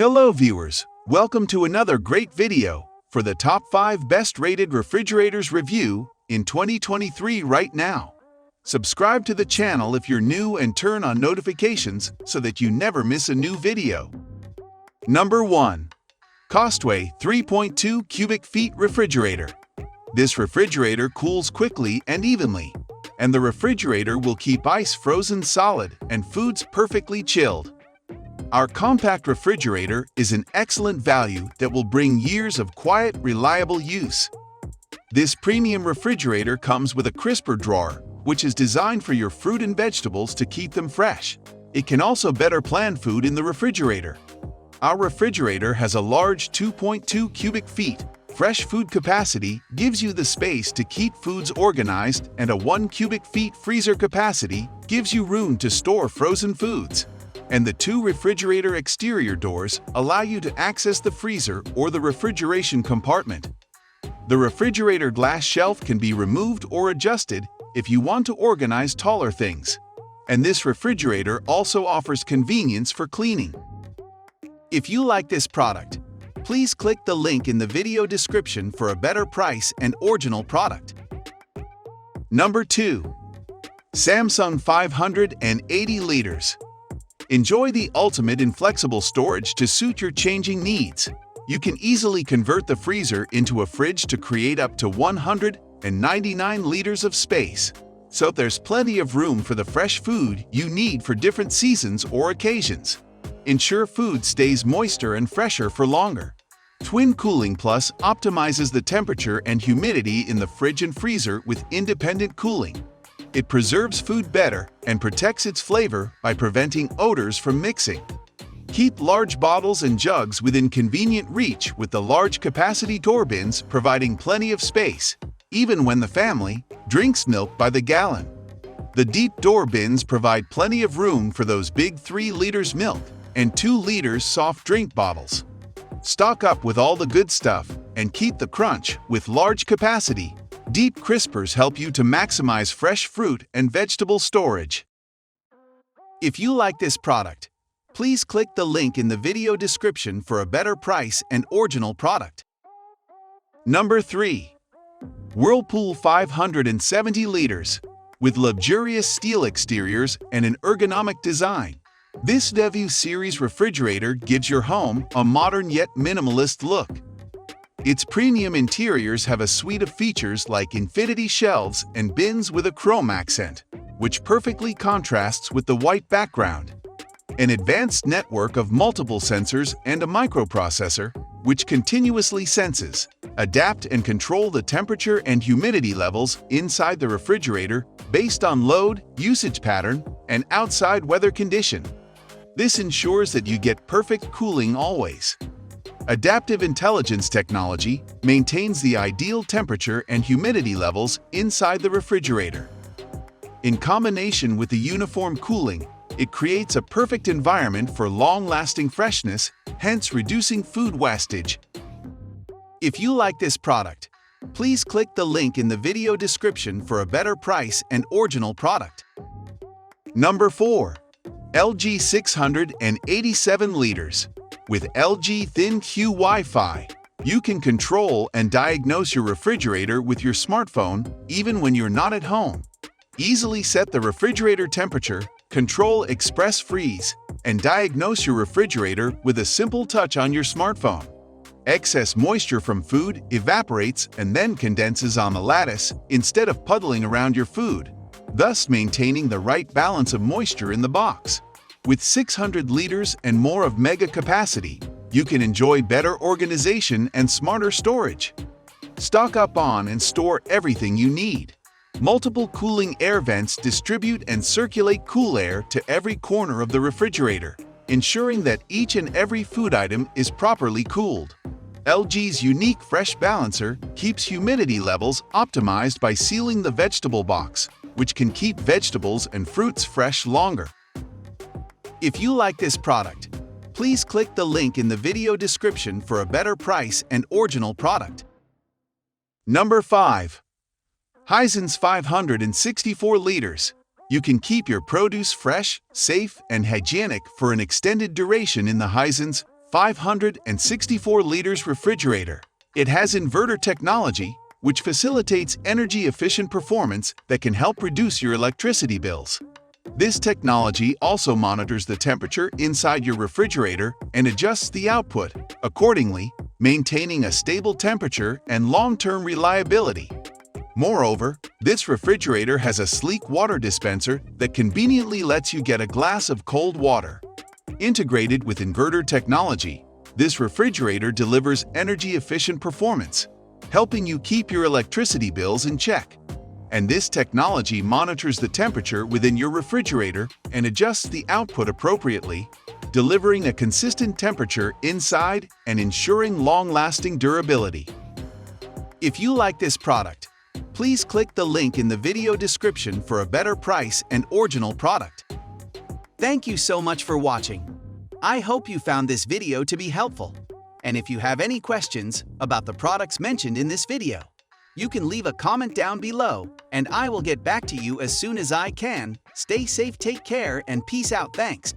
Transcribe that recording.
Hello viewers, welcome to another great video for the top 5 best rated refrigerators review in 2023 right now. Subscribe to the channel if you're new and turn on notifications so that you never miss a new video. Number 1. Costway 3.2 cubic feet refrigerator. This refrigerator cools quickly and evenly, and the refrigerator will keep ice frozen solid and foods perfectly chilled. Our compact refrigerator is an excellent value that will bring years of quiet, reliable use. This premium refrigerator comes with a crisper drawer, which is designed for your fruit and vegetables to keep them fresh. It can also better plan food in the refrigerator. Our refrigerator has a large 2.2 cubic feet. Fresh food capacity gives you the space to keep foods organized, and a 1 cubic feet freezer capacity gives you room to store frozen foods. And the 2 refrigerator exterior doors allow you to access the freezer or the refrigeration compartment. The refrigerator glass shelf can be removed or adjusted if you want to organize taller things. And this refrigerator also offers convenience for cleaning. If you like this product, please click the link in the video description for a better price and original product. Number 2. Samsung 580 liters. Enjoy the ultimate in flexible storage to suit your changing needs. You can easily convert the freezer into a fridge to create up to 199 liters of space. So there's plenty of room for the fresh food you need for different seasons or occasions. Ensure food stays moister and fresher for longer. Twin Cooling Plus optimizes the temperature and humidity in the fridge and freezer with independent cooling. It preserves food better and protects its flavor by preventing odors from mixing. Keep large bottles and jugs within convenient reach with the large capacity door bins providing plenty of space, even when the family drinks milk by the gallon. The deep door bins provide plenty of room for those big 3 liters milk and 2 liters soft drink bottles. Stock up with all the good stuff and keep the crunch with large capacity. Deep crispers help you to maximize fresh fruit and vegetable storage. If you like this product, please click the link in the video description for a better price and original product. Number 3. Whirlpool 570 liters. With luxurious steel exteriors and an ergonomic design, this Devue series refrigerator gives your home a modern yet minimalist look. Its premium interiors have a suite of features like infinity shelves and bins with a chrome accent, which perfectly contrasts with the white background. An advanced network of multiple sensors and a microprocessor, which continuously senses, adapt and control the temperature and humidity levels inside the refrigerator based on load, usage pattern, and outside weather condition. This ensures that you get perfect cooling always. Adaptive intelligence technology maintains the ideal temperature and humidity levels inside the refrigerator. In combination with the uniform cooling, it creates a perfect environment for long-lasting freshness, hence reducing food wastage. If you like this product, please click the link in the video description for a better price and original product. Number 4. LG 687 liters. With LG ThinQ Wi-Fi, you can control and diagnose your refrigerator with your smartphone even when you're not at home. Easily set the refrigerator temperature, control express freeze, and diagnose your refrigerator with a simple touch on your smartphone. Excess moisture from food evaporates and then condenses on the lattice instead of puddling around your food, thus maintaining the right balance of moisture in the box. With 600 liters and more of mega capacity, you can enjoy better organization and smarter storage. Stock up on and store everything you need. Multiple cooling air vents distribute and circulate cool air to every corner of the refrigerator, ensuring that each and every food item is properly cooled. LG's unique Fresh Balancer keeps humidity levels optimized by sealing the vegetable box, which can keep vegetables and fruits fresh longer. If you like this product, please click the link in the video description for a better price and original product. Number 5. Hisense 564 liters. You can keep your produce fresh, safe, and hygienic for an extended duration in the Hisense 564 liters refrigerator. It has inverter technology, which facilitates energy-efficient performance that can help reduce your electricity bills. This technology also monitors the temperature inside your refrigerator and adjusts the output accordingly, maintaining a stable temperature and long-term reliability. Moreover, this refrigerator has a sleek water dispenser that conveniently lets you get a glass of cold water. Integrated with inverter technology, this refrigerator delivers energy-efficient performance, helping you keep your electricity bills in check. And this technology monitors the temperature within your refrigerator and adjusts the output appropriately, delivering a consistent temperature inside and ensuring long-lasting durability. If you like this product, please click the link in the video description for a better price and original product. Thank you so much for watching. I hope you found this video to be helpful. And if you have any questions about the products mentioned in this video, you can leave a comment down below, and I will get back to you as soon as I can. Stay safe, take care, and peace out. Thanks.